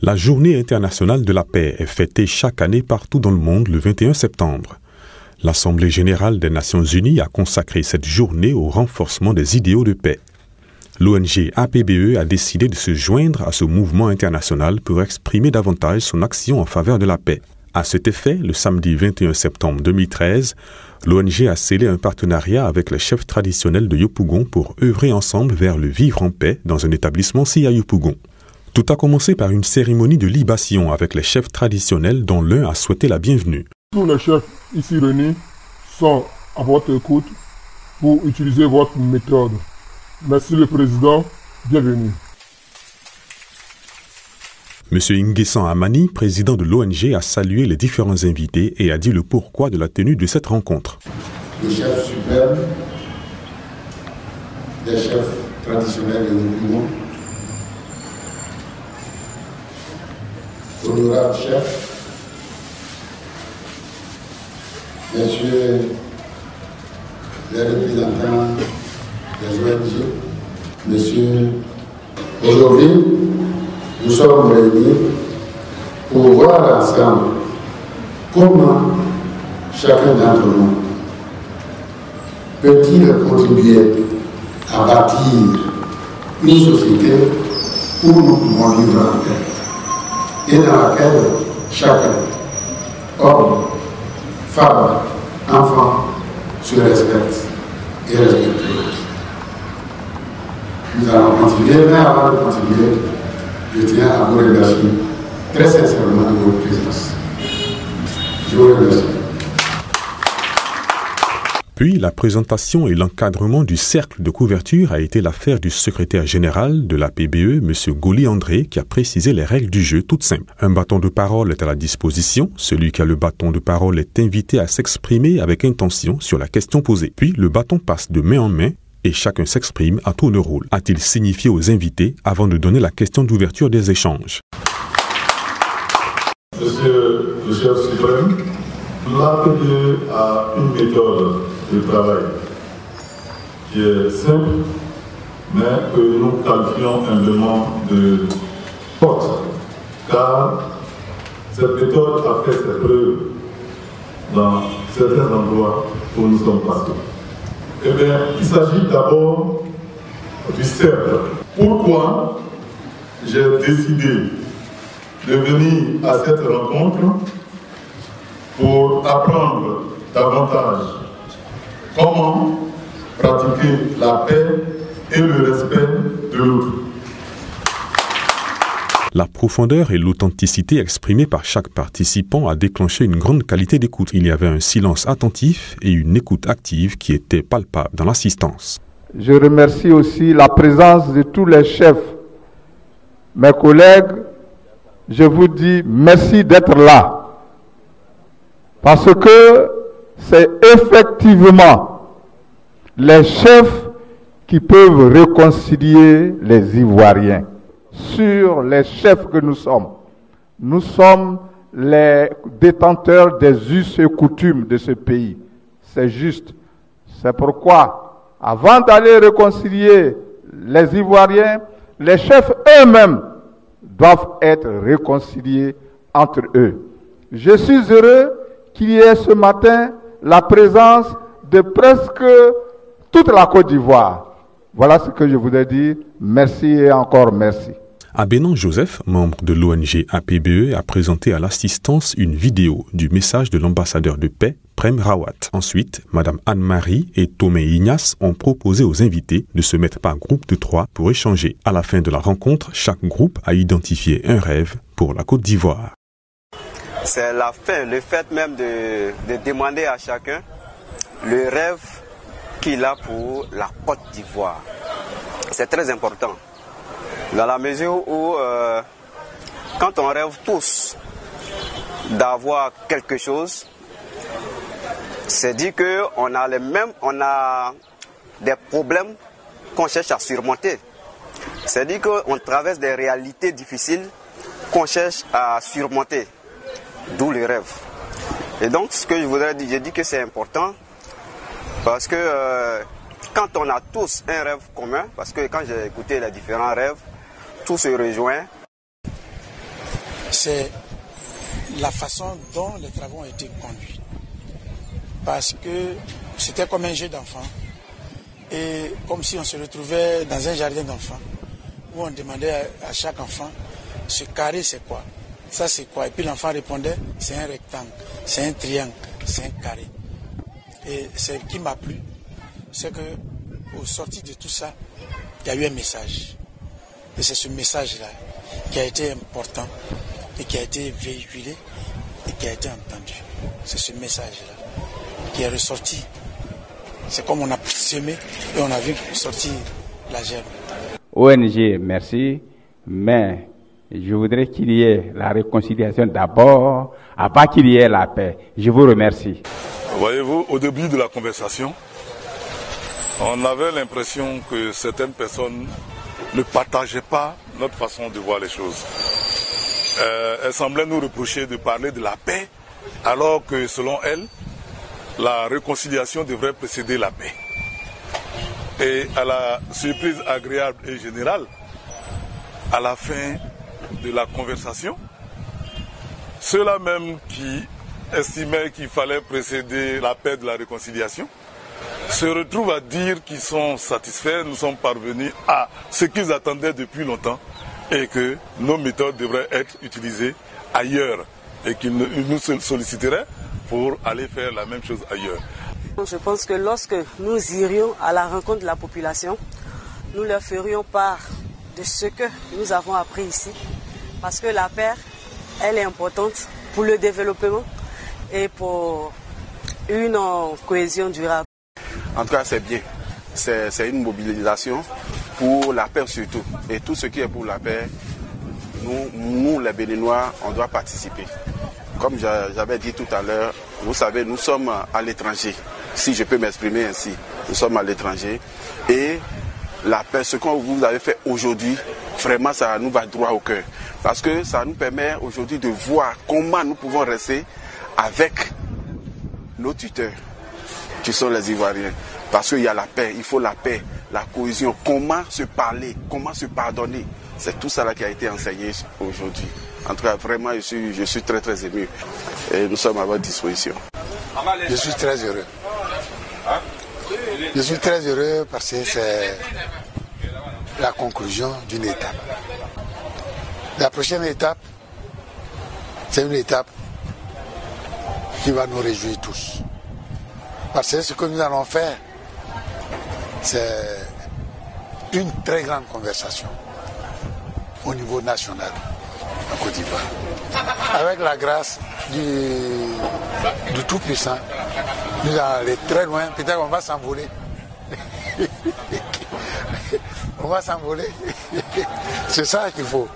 La Journée internationale de la paix est fêtée chaque année partout dans le monde le 21 septembre. L'Assemblée générale des Nations unies a consacré cette journée au renforcement des idéaux de paix. L'ONG APBE a décidé de se joindre à ce mouvement international pour exprimer davantage son action en faveur de la paix. À cet effet, le samedi 21 septembre 2013, l'ONG a scellé un partenariat avec les chefs traditionnels de Yopougon pour œuvrer ensemble vers le vivre en paix dans un établissement ci à Yopougon. Tout a commencé par une cérémonie de libation avec les chefs traditionnels dont l'un a souhaité la bienvenue. Tous les chefs ici réunis sont à votre écoute pour utiliser votre méthode. Merci le Président, bienvenue. M. Nguessan Amani, président de l'ONG, a salué les différents invités et a dit le pourquoi de la tenue de cette rencontre. Le chef suprême, des chefs traditionnels de Yopougon, honorable chef, messieurs les représentants des ONG, messieurs, aujourd'hui, nous sommes réunis pour voir ensemble comment chacun d'entre nous peut-il contribuer à bâtir une société où nous pouvons vivre en paix et dans laquelle chacun, homme, femme, enfant, se respecte et respecte l'autre. Nous allons continuer, mais avant de continuer, je tiens à vous remercier très sincèrement de votre présence. Je vous remercie. Puis, la présentation et l'encadrement du cercle de couverture a été l'affaire du secrétaire général de la PBE, M. Goli André, qui a précisé les règles du jeu toutes simples. Un bâton de parole est à la disposition. Celui qui a le bâton de parole est invité à s'exprimer avec intention sur la question posée. Puis, le bâton passe de main en main et chacun s'exprime à tour de rôle, a-t-il signifié aux invités avant de donner la question d'ouverture des échanges. Monsieur le chef suprême, l'APBE a une méthode de travail qui est simple, mais que nous qualifions humblement de forte, car cette méthode a fait ses preuves dans certains endroits où nous sommes passés. Eh bien, il s'agit d'abord du cercle. Pourquoi j'ai décidé de venir à cette rencontre? Pour apprendre davantage comment pratiquer la paix et le respect de l'autre. La profondeur et l'authenticité exprimées par chaque participant a déclenché une grande qualité d'écoute. Il y avait un silence attentif et une écoute active qui était palpable dans l'assistance. Je remercie aussi la présence de tous les chefs. Mes collègues, je vous dis merci d'être là. Parce que c'est effectivement les chefs qui peuvent réconcilier les Ivoiriens. Sur les chefs que nous sommes les détenteurs des us et coutumes de ce pays. C'est juste. C'est pourquoi, avant d'aller réconcilier les Ivoiriens, les chefs eux-mêmes doivent être réconciliés entre eux. Je suis heureux qu'il y ait ce matin la présence de presque toute la Côte d'Ivoire. Voilà ce que je voudrais dire. Merci et encore merci. Abénan Joseph, membre de l'ONG APBE, a présenté à l'assistance une vidéo du message de l'ambassadeur de paix, Prem Rawat. Ensuite, Mme Anne-Marie et Tomé Ignace ont proposé aux invités de se mettre par groupe de 3 pour échanger. À la fin de la rencontre, chaque groupe a identifié un rêve pour la Côte d'Ivoire. C'est la fin, le fait même de demander à chacun le rêve qu'il a pour la Côte d'Ivoire. C'est très important. Dans la mesure où, quand on rêve tous d'avoir quelque chose, c'est dit qu'on a on a des problèmes qu'on cherche à surmonter. C'est dit qu'on traverse des réalités difficiles qu'on cherche à surmonter. D'où le rêve. Et donc, ce que je voudrais dire, j'ai dit que c'est important parce que quand on a tous un rêve commun, parce que quand j'ai écouté les différents rêves, tout se rejoint. c'est la façon dont les travaux ont été conduits. Parce que c'était comme un jeu d'enfant. Et comme si on se retrouvait dans un jardin d'enfants, où on demandait à chaque enfant, ce carré c'est quoi? Ça c'est quoi? Et puis l'enfant répondait, c'est un rectangle, c'est un triangle, c'est un carré. Et ce qui m'a plu, c'est qu'au sorti de tout ça, il y a eu un message. Et c'est ce message-là qui a été important et qui a été véhiculé et qui a été entendu. C'est ce message-là qui est ressorti. C'est comme on a semé et on a vu sortir la germe. ONG, merci, mais je voudrais qu'il y ait la réconciliation d'abord, avant qu'il y ait la paix. Je vous remercie. Voyez-vous, au début de la conversation, on avait l'impression que certaines personnes ne partageaient pas notre façon de voir les choses. Elles semblaient nous reprocher de parler de la paix, alors que selon elles, la réconciliation devrait précéder la paix. Et à la surprise agréable et générale, à la fin de la conversation, ceux-là même qui estimaient qu'il fallait précéder la paix de la réconciliation se retrouvent à dire qu'ils sont satisfaits, nous sommes parvenus à ce qu'ils attendaient depuis longtemps et que nos méthodes devraient être utilisées ailleurs et qu'ils nous solliciteraient pour aller faire la même chose ailleurs. Je pense que lorsque nous irions à la rencontre de la population, nous leur ferions part de ce que nous avons appris ici. Parce que la paix, elle est importante pour le développement et pour une cohésion durable. En tout cas, c'est bien. C'est une mobilisation pour la paix surtout. Et tout ce qui est pour la paix, nous les Béninois, on doit participer. Comme j'avais dit tout à l'heure, vous savez, nous sommes à l'étranger. Si je peux m'exprimer ainsi, nous sommes à l'étranger. Et la paix, ce que vous avez fait aujourd'hui, vraiment, ça nous va droit au cœur. Parce que ça nous permet aujourd'hui de voir comment nous pouvons rester avec nos tuteurs, qui sont les Ivoiriens. Parce qu'il y a la paix, il faut la paix, la cohésion. Comment se parler, comment se pardonner. C'est tout ça là qui a été enseigné aujourd'hui. En tout cas, vraiment, je suis très très ému. Et nous sommes à votre disposition. Je suis très heureux. Je suis très heureux parce que c'est la conclusion d'une étape. La prochaine étape, c'est une étape qui va nous réjouir tous. Parce que ce que nous allons faire, c'est une très grande conversation au niveau national en Côte d'Ivoire. Avec la grâce du Tout-Puissant, nous allons aller très loin. Peut-être qu'on va s'envoler. On va s'envoler. C'est ça qu'il faut.